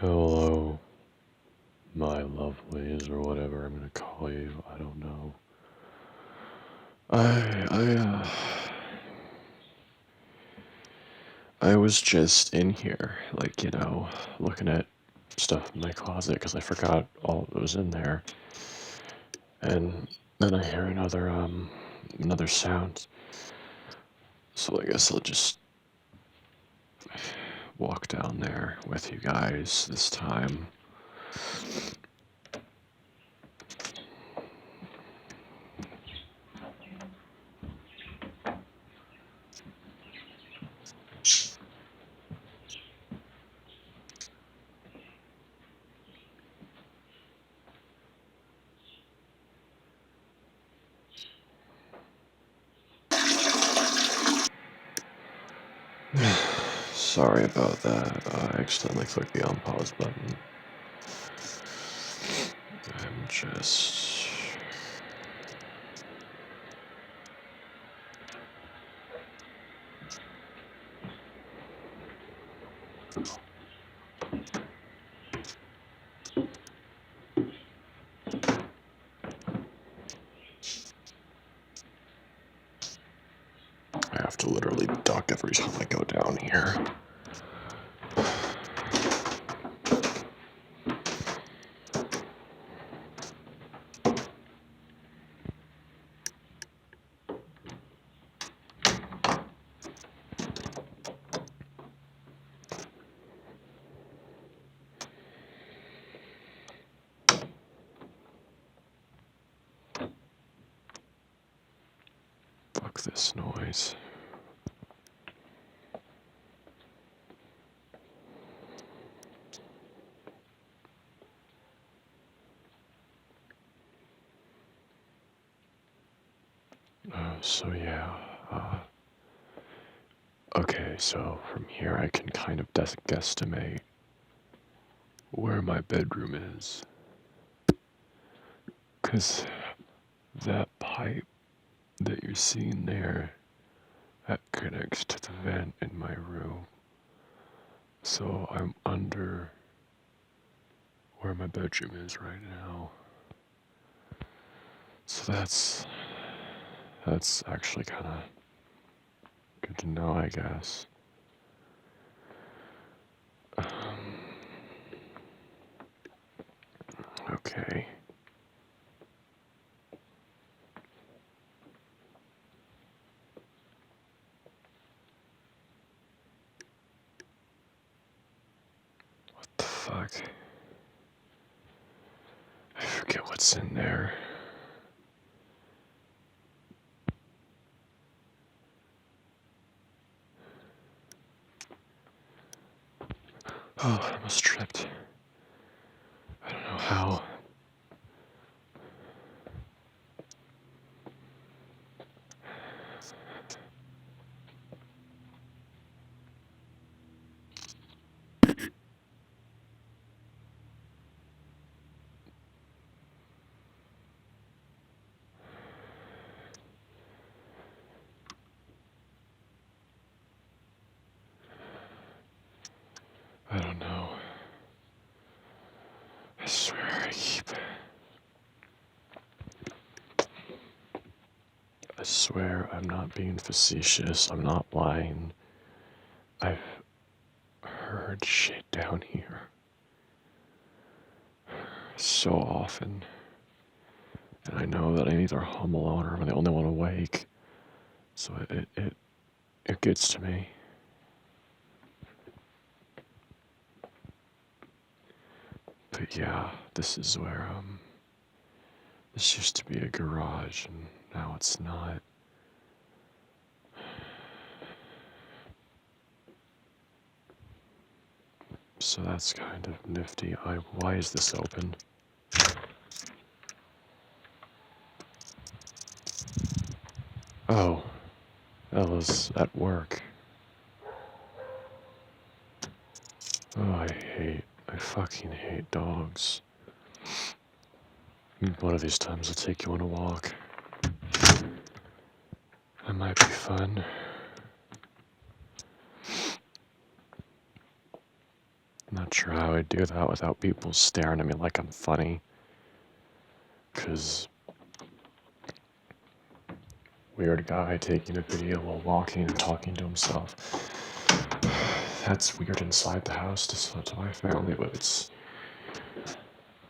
Hello, my lovelies, or whatever I'm gonna call you. I don't know. I I was just in here, like, looking at stuff in my closet because I forgot all that was in there. And then I hear another sound. So I guess I'll just walk down there with you guys this time. Sorry about that. I accidentally clicked the on pause button. I'm just. I have to literally duck every time I go down here. Fuck this noise. So yeah, okay, so from here I can kind of guesstimate where my bedroom is. Because that pipe that you're seeing there, that connects to the vent in my room. So I'm under where my bedroom is right now. So that's actually kind of good to know, I guess. Okay. What the fuck? I forget what's in there. Oh, I almost tripped. I don't know how. I don't know. I swear I swear I'm not being facetious. I'm not lying. I've heard shit down here so often. And I know that I'm either home alone or I'm the only one awake. So it gets to me. But yeah, this is where this used to be a garage and now it's not. So that's kind of nifty. Why is this open? Oh, Ella's at work. Oh, I fucking hate dogs. One of these times I'll take you on a walk. That might be fun. not sure how I'd do that without people staring at me like I'm funny. Because weird guy taking a video while walking and talking to himself. That's weird inside the house to my family, but it's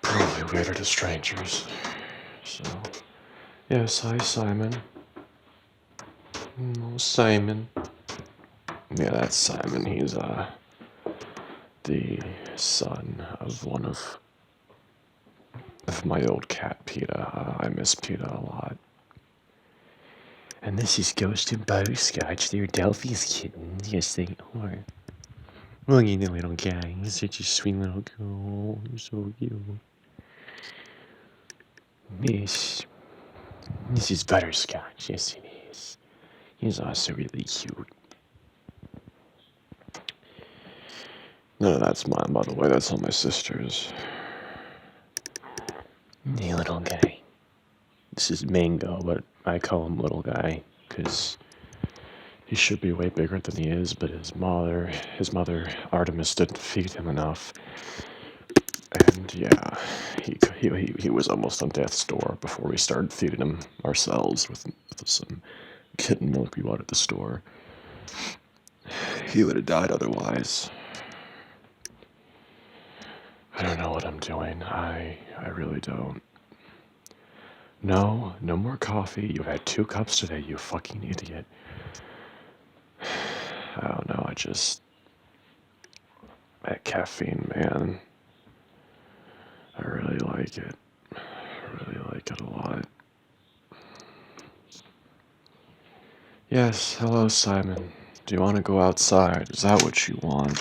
probably weirder to strangers. So, yes, hi Simon. Oh, Simon. Yeah, that's Simon. He's the son of one of my old cat, PETA. I miss PETA a lot. And this is Ghost and Butterscotch. They're Delphi's kittens. Yes, they are. Look at the little guy. He's such a sweet little girl. You're so cute. This is Butterscotch. Yes, it is. He's also really cute. No, that's mine, by the way. That's all my sister's. Hey, little guy. This is Mango, but I call him little guy because he should be way bigger than he is, but his mother, Artemis, didn't feed him enough. And yeah, he was almost on death's door before we started feeding him ourselves with some kitten milk we bought at the store. He would have died otherwise. I don't know what I'm doing. I really don't. No more coffee. You had 2 cups today, you fucking idiot. I don't know, that caffeine, man. I really like it. I really like it a lot. Yes, hello, Simon. Do you want to go outside? Is that what you want?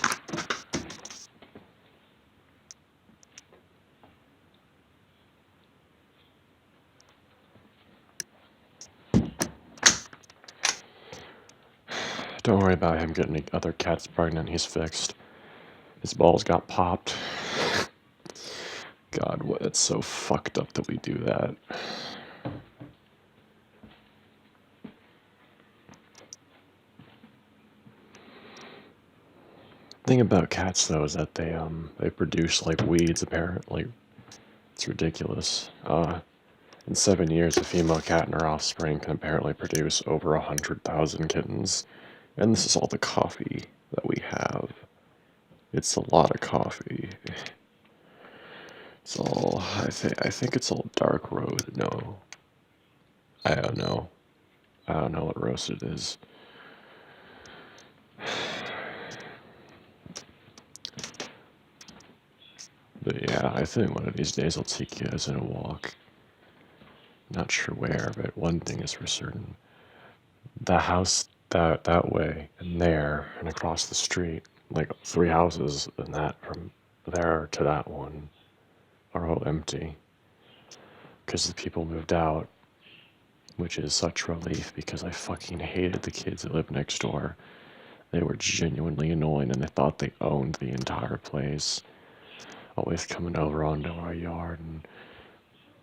Don't worry about him getting other cats pregnant. He's fixed. His balls got popped. God, it's so fucked up that we do that. Thing about cats though is that they produce like weeds apparently. It's ridiculous. In 7 years, a female cat and her offspring can apparently produce over 100,000 kittens. And this is all the coffee that we have. It's a lot of coffee. It's all, I think it's all dark roast. No. I don't know. I don't know what roast it is. But yeah, I think one of these days I'll take you guys on a walk. Not sure where, but one thing is for certain. The house that way and there and across the street, like 3 houses and that from there to that one are all empty. Because the people moved out, which is such relief because I fucking hated the kids that lived next door. They were genuinely annoying and they thought they owned the entire place. Always coming over onto our yard and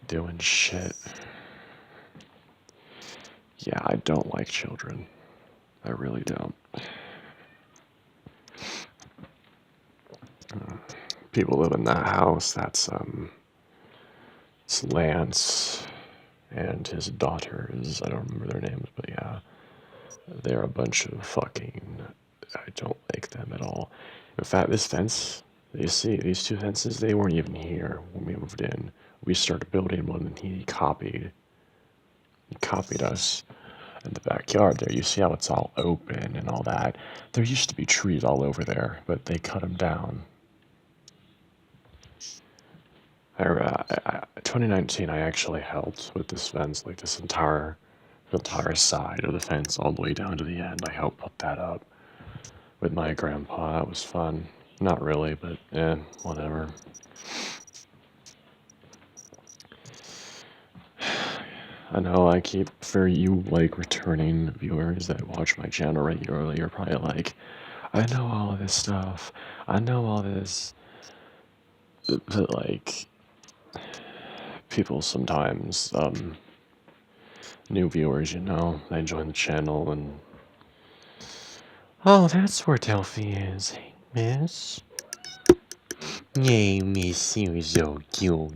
doing shit. Yeah, I don't like children. I really don't. People live in that house. That's it's Lance and his daughters. I don't remember their names, but yeah, they're a bunch of fucking. I don't like them at all. In fact, this fence, you see, these 2 fences, they weren't even here when we moved in. We started building one, and he copied us in the backyard there. You see how it's all open and all that. There used to be trees all over there, but they cut them down. 2019, I actually helped with this fence, like this entire side of the fence all the way down to the end. I helped put that up with my grandpa. That was fun. Not really, but whatever. I know I keep, for you like returning viewers that watch my channel regularly, you're probably like, I know all of this stuff. I know all this. But like, people sometimes, new viewers, they join the channel and, oh, that's where Delphi is, hey, miss. Yay, miss, you're so cute.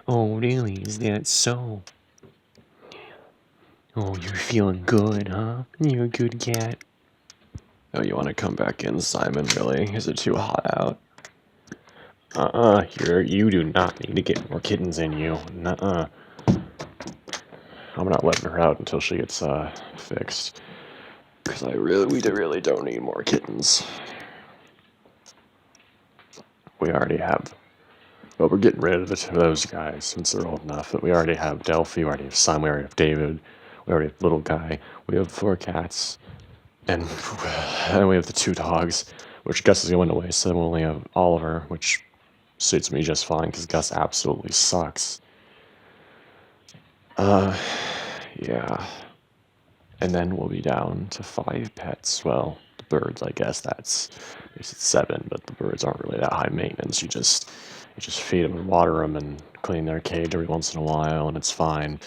Oh, really? Is that so? Oh, you're feeling good, huh? You're a good cat. Oh, you want to come back in, Simon, really? Is it too hot out? You do not need to get more kittens in you. Nuh-uh. I'm not letting her out until she gets, fixed. Because we really don't need more kittens. We already have. But we're getting rid of those guys since they're old enough. But we already have Delphi, we already have Simon, we already have David, we already have Little Guy. We have 4 cats. And then we have the 2 dogs, which Gus is going away, so we only have Oliver, which suits me just fine because Gus absolutely sucks. Yeah. And then we'll be down to 5 pets. Well, the birds, I guess it's 7, but the birds aren't really that high maintenance. You just feed them and water them and clean their cage every once in a while, and it's fine.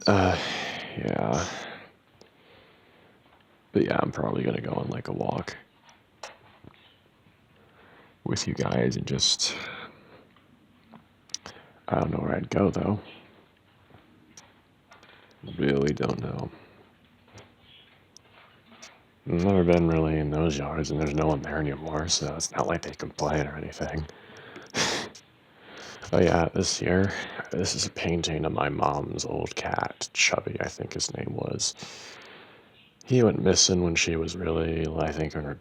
Yeah. But yeah, I'm probably gonna go on like a walk with you guys and just, I don't know where I'd go though. Really don't know. I've never been really in those yards, and there's no one there anymore, so it's not like they complain or anything. Oh yeah, this is a painting of my mom's old cat, Chubby, I think his name was. He went missing when she was really, I think, in her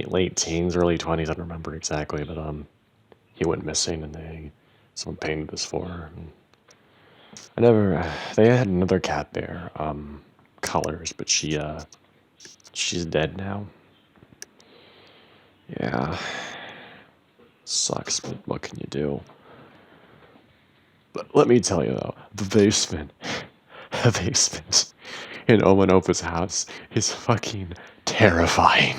late teens, early 20s, I don't remember exactly, but he went missing, and someone painted this for her. And they had another cat there, Colors, but she's dead now. Yeah, sucks, but what can you do? But let me tell you though, the basement in Owen Opa's house is fucking terrifying.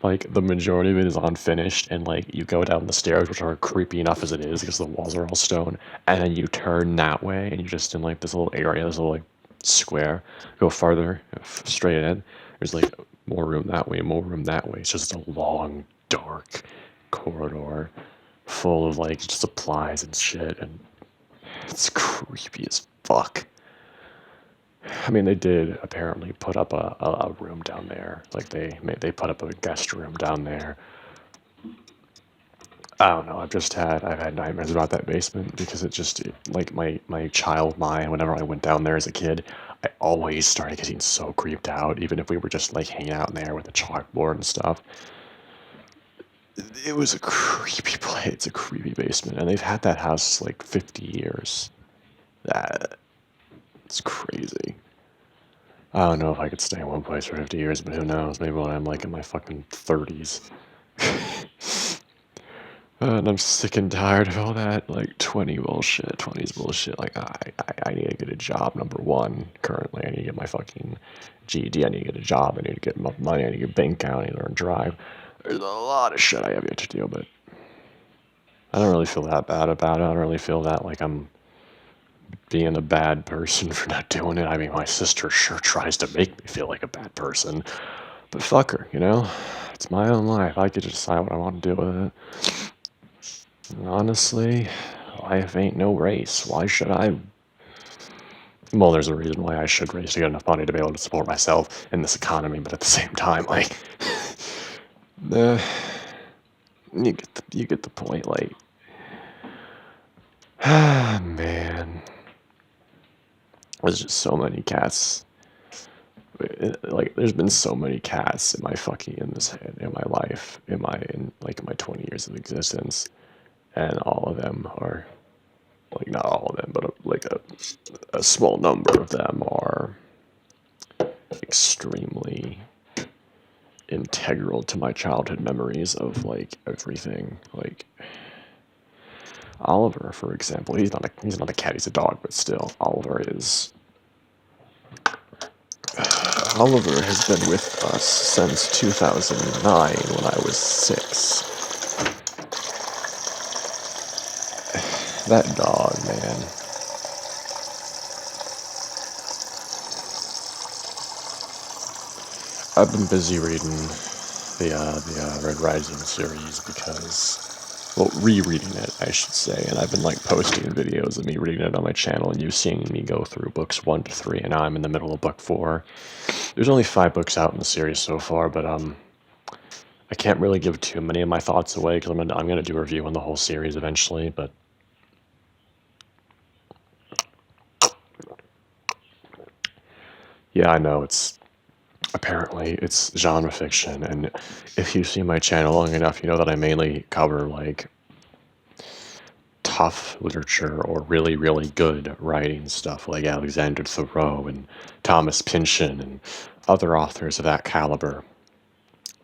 Like, the majority of it is unfinished, and like, you go down the stairs, which are creepy enough as it is, because the walls are all stone, and then you turn that way, and you're just in like this little area, this little like square. Go farther, straight in. There's like more room that way, more room that way. It's just a long, dark corridor full of like supplies and shit, and it's creepy as fuck. I mean, they did apparently put up a room down there. Like they put up a guest room down there. I don't know. I've had nightmares about that basement because like my child mind. Whenever I went down there as a kid, I always started getting so creeped out. Even if we were just like hanging out in there with the chalkboard and stuff. It was a creepy place. It's a creepy basement, and they've had that house like 50 years. It's crazy. I don't know if I could stay in one place for 50 years, but who knows? Maybe when I'm like in my fucking 30s. And I'm sick and tired of all that, like, 20s bullshit. Like, I need to get a job, number one, currently. I need to get my fucking GED. I need to get a job. I need to get money. I need to get bank account. I need to learn to drive. There's a lot of shit I have yet to do, but I don't really feel that bad about it. I don't really feel that like I'm being a bad person for not doing it. I mean, my sister sure tries to make me feel like a bad person, but fuck her, you know? It's my own life. I get to decide what I want to do with it. And honestly, life ain't no race. Why should I? Well, there's a reason why I should race to get enough money to be able to support myself in this economy, but at the same time, like, uh, you get the point. Like, ah, man, there's just so many cats. Like, there's been so many cats in my life, in my 20 years of existence, and all of them are, like, not all of them, but a small number of them are extremely integral to my childhood memories of like everything. Like Oliver, for example, he's not a cat, he's a dog, but still, Oliver has been with us since 2009 when I was 6. That dog, man. I've been busy reading the Red Rising series because, well, rereading it, I should say, and I've been like posting videos of me reading it on my channel, and you've seen me go through books 1 to 3, and now I'm in the middle of book 4. There's only 5 books out in the series so far, but I can't really give too many of my thoughts away because I'm gonna do a review on the whole series eventually, but. Yeah, I know, apparently it's genre fiction, and if you see my channel long enough, you know that I mainly cover, like, tough literature or really, really good writing stuff, like Alexander Thoreau and Thomas Pynchon and other authors of that caliber.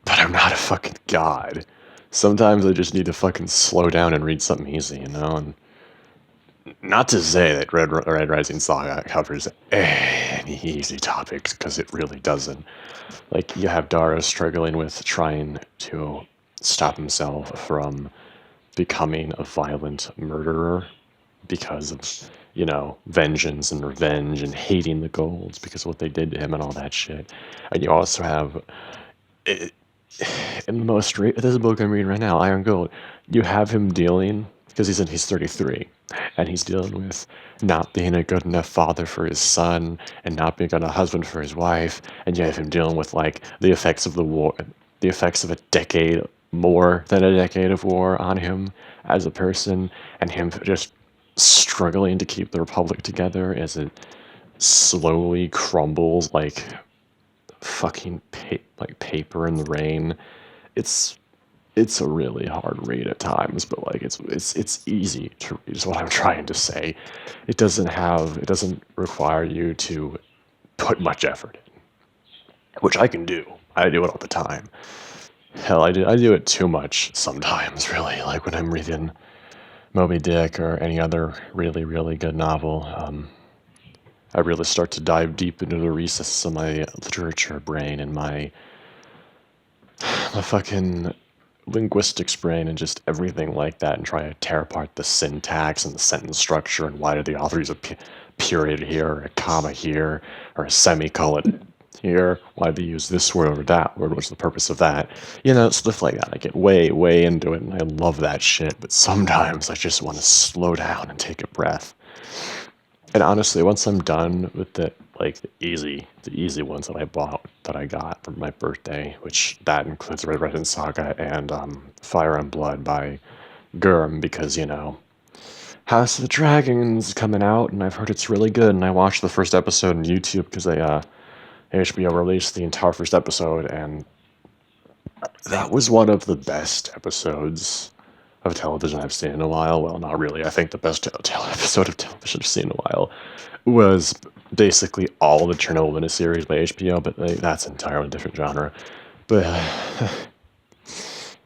But I'm not a fucking god. Sometimes I just need to fucking slow down and read something easy, you know? And not to say that Red Rising Saga covers any easy topics, because it really doesn't. Like, you have Dara struggling with trying to stop himself from becoming a violent murderer because of, vengeance and revenge and hating the Golds because of what they did to him and all that shit. And you also have, in the this is a book I'm reading right now, Iron Gold, you have him dealing, because he's 33, and he's dealing with not being a good enough father for his son and not being a good enough husband for his wife, and you have him dealing with, like, the effects of the war, the effects of a decade, more than a decade of war on him as a person, and him just struggling to keep the Republic together as it slowly crumbles like fucking paper in the rain. It's it's a really hard read at times, but like it's easy to read is what I'm trying to say. It doesn't require you to put much effort in, which I can do. I do it all the time. Hell, I do it too much sometimes, really. Like when I'm reading Moby Dick or any other really, really good novel, I really start to dive deep into the recesses of my literature brain and my fucking linguistics brain and just everything like that, and try to tear apart the syntax and the sentence structure and why did the author use a period here or a comma here or a semicolon here, why did they use this word over that word, what's the purpose of that, stuff like that. I get way, way into it, and I love that shit, but sometimes I just want to slow down and take a breath. And honestly, once I'm done with the easy ones that I got for my birthday, which that includes Red Rising Saga and Fire and Blood by Gurm, because House of the Dragon's coming out, and I've heard it's really good. And I watched the first episode on YouTube because HBO released the entire first episode, and that was one of the best episodes of television I've seen in a while. Well, not really. I think the best episode of television I've seen in a while was basically all the Chernobyl miniseries by HBO, but that's an entirely different genre. But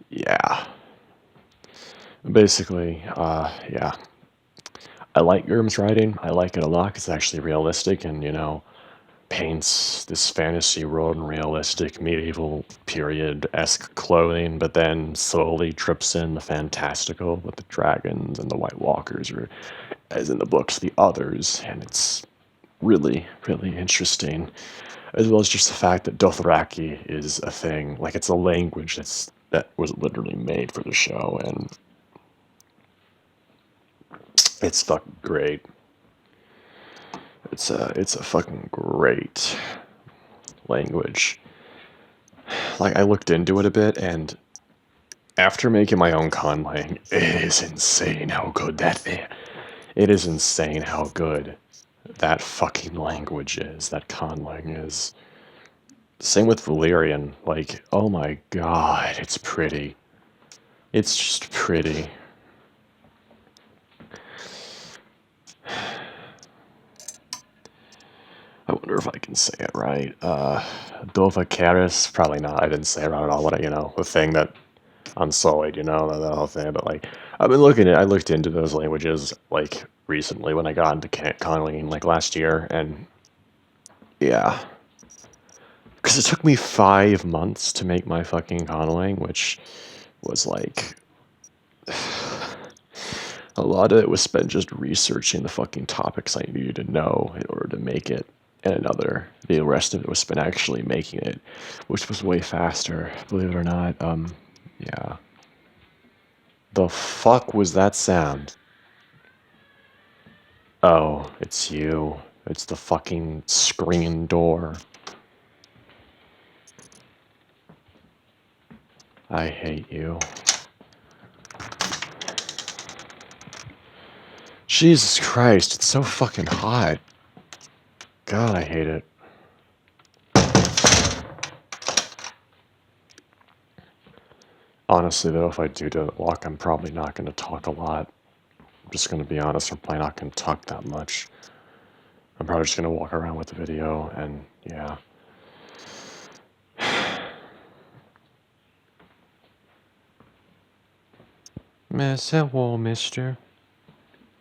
yeah, basically, yeah. I like Gurm's writing. I like it a lot. It's actually realistic and, paints this fantasy world in realistic medieval period-esque clothing, but then slowly trips in the fantastical with the dragons and the White Walkers, or as in the books, the others, and it's really, really interesting, as well as just the fact that Dothraki is a thing, like it's a language that was literally made for the show, and it's fucking great. It's a fucking great language. Like, I looked into it a bit, and after making my own conlang, it is insane how good that is. It is insane how good that fucking language is, that conlang is. Same with Valyrian. Like, oh my god, it's pretty. It's just pretty. I wonder if I can say it right. Dovahkiris, probably not. I didn't say it right at all. What, the thing that Unsullied, that whole thing. But like, I looked into those languages like recently when I got into conlanging, like last year, and yeah, because it took me 5 months to make my fucking conlang, which was like a lot of it was spent just researching the fucking topics I needed to know in order to make it. and the rest of it was spent actually making it, which was way faster, believe it or not. Yeah. The fuck was that sound? Oh, it's you. It's the fucking screen door. I hate you. Jesus Christ, it's so fucking hot. God, I hate it. Honestly, though, if I do the walk, I'm probably not going to talk a lot. I'm just going to be honest, I'm probably not going to talk that much. I'm probably just going to walk around with the video, and yeah. Miss, hello, mister.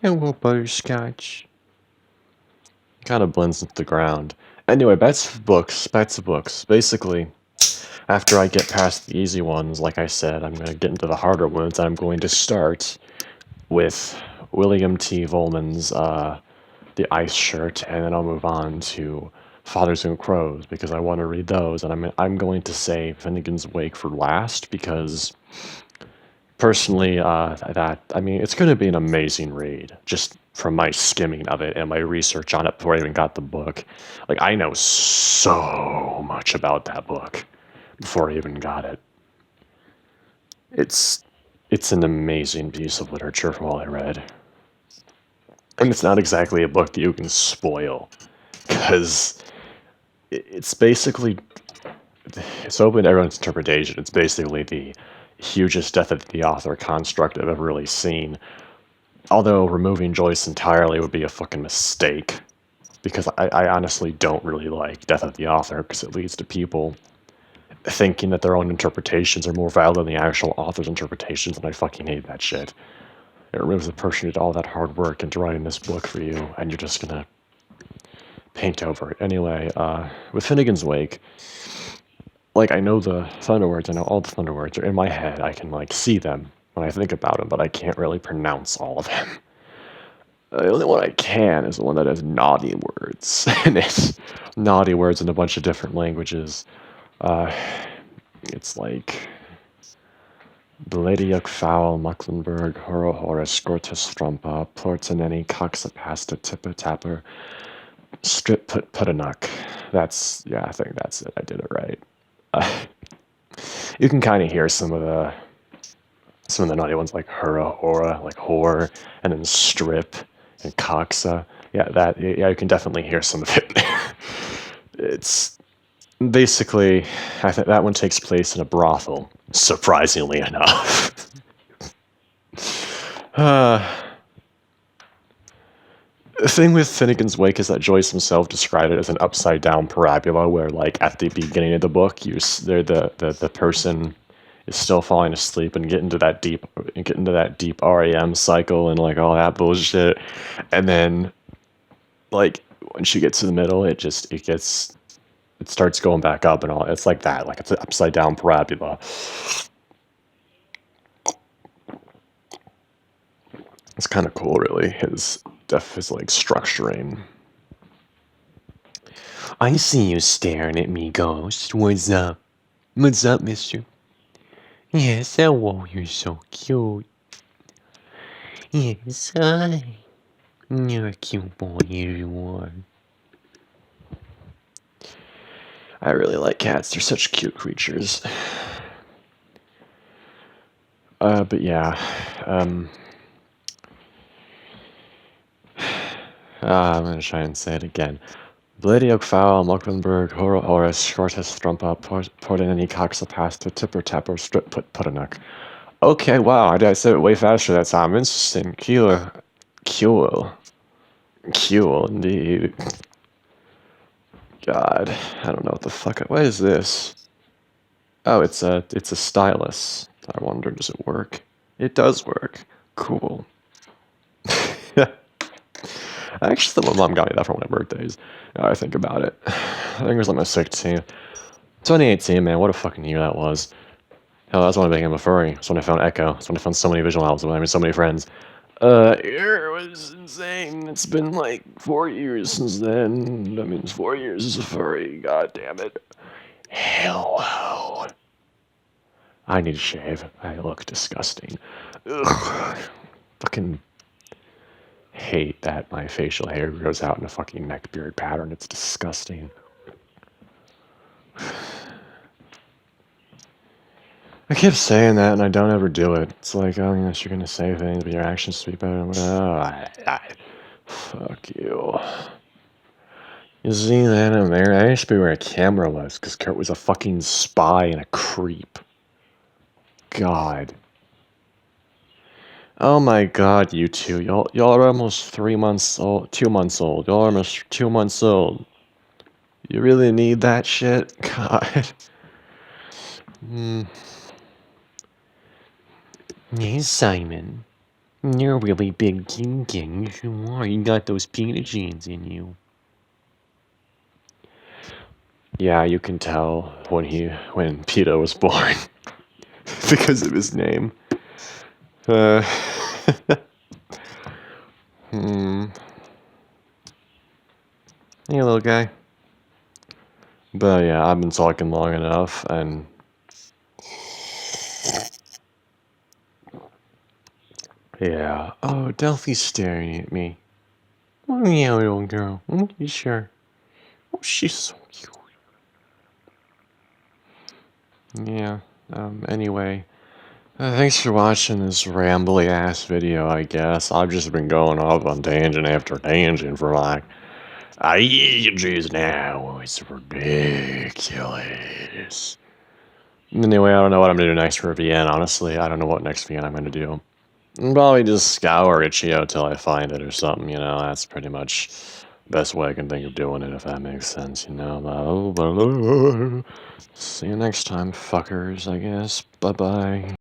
Hello, butterscotch. Kind of blends into the ground. Anyway, back to books. Basically, after I get past the easy ones, like I said, I'm going to get into the harder ones. I'm going to start with William T. Volman's The Ice Shirt, and then I'll move on to Fathers and Crows, because I want to read those, and I'm going to say Finnegan's Wake for last, because personally, it's going to be an amazing read, just from my skimming of it and my research on it before I even got the book. Like, I know so much about that book before I even got it. It's an amazing piece of literature from all I read. And it's not exactly a book that you can spoil, because it's basically, it's open to everyone's interpretation. It's basically the hugest death of the author construct I've ever really seen. Although removing Joyce entirely would be a fucking mistake, because I honestly don't really like Death of the Author, because it leads to people thinking that their own interpretations are more valid than the actual author's interpretations, and I fucking hate that shit. It removes the person who did all that hard work into writing this book for you, and you're just gonna paint over it. Anyway, with Finnegan's Wake, like, I know the Thunder words, I know all the Thunder words are in my head, I can, like, see them when I think about them, but I can't really pronounce all of them. The only one I can is the one that has naughty words, and it's naughty words in a bunch of different languages. It's like Bladiuk Fowl, Mucklenberg, Horo Horace, Gortus Strumpa, Plortaneni, Coxapasta, Tipper Tapper, Strip Put Putanuk. That's, yeah, I think that's it. I did it right. You can kind of hear some of the naughty ones, like Hura, Hora, like whore, and then Strip and Coxa. Yeah, you can definitely hear some of it. It's basically, I think that one takes place in a brothel, surprisingly enough. The thing with Finnegan's Wake is that Joyce himself described it as an upside-down parabola, where, like, at the beginning of the book, the person is still falling asleep and get into that deep REM cycle and, like, all that bullshit, and then, like, when she gets to the middle, it starts going back up and all. It's like that, like, it's an upside-down parabola. It's kind of cool, really. His like structuring. I see you staring at me, Ghost. What's up? What's up, mister? Yes, hello, you're so cute. Yes, hi. You're a cute boy, you are. I really like cats. They're such cute creatures. But yeah, I'm gonna try and say it again. Bladiuk Fowl, Mucklenberg, Horo Horace, Shortest Strumpa, Portanini Coxapasta, Tipper Tapper, Strip Put Putanuk. Okay, wow, I said it way faster that time. Interesting. Cool, indeed. God, I don't know what the fuck. What is this? Oh, it's a stylus. I wonder, does it work? It does work. Cool. I actually thought my mom got me that for one of my birthdays. Now I think about it. I think it was like my 16th. 2018, man, what a fucking year that was. Hell, that's when I became a furry. That's when I found Echo. That's when I found so many visual novels. I mean, so many friends. It was insane. It's been like 4 years since then. That means 4 years is a furry. God damn it. Hello. I need to shave. I look disgusting. Ugh. Fucking hate that my facial hair grows out in a fucking neck beard pattern. It's disgusting. I keep saying that and I don't ever do it. It's like, oh, yes, you're gonna say things, but your actions speak better. Fuck you. You see that in there? I used to be where a camera was, because Kurt was a fucking spy and a creep. God. Oh my god, you two. Y'all are almost 3 months old. 2 months old. Y'all are almost 2 months old. You really need that shit? God. Hey, Simon. You're a really big king. You are. You got those peanut genes in you. Yeah, you can tell when Peter was born. Because of his name. Hey, little guy. But yeah, I've been talking long enough, and yeah. Oh, Delphi's staring at me. Oh, yeah, little girl. You sure? Oh, she's so cute. Yeah. Anyway, thanks for watching this rambly ass video. I guess I've just been going off on tangent after tangent for like ages now. It's ridiculous. Anyway, I don't know what I'm gonna do next for VN. Honestly, I don't know what next VN I'm gonna do. Probably just scour Itch.io till I find it or something, you know. That's pretty much the best way I can think of doing it, if that makes sense, you know. See you next time, fuckers, I guess. Bye-bye.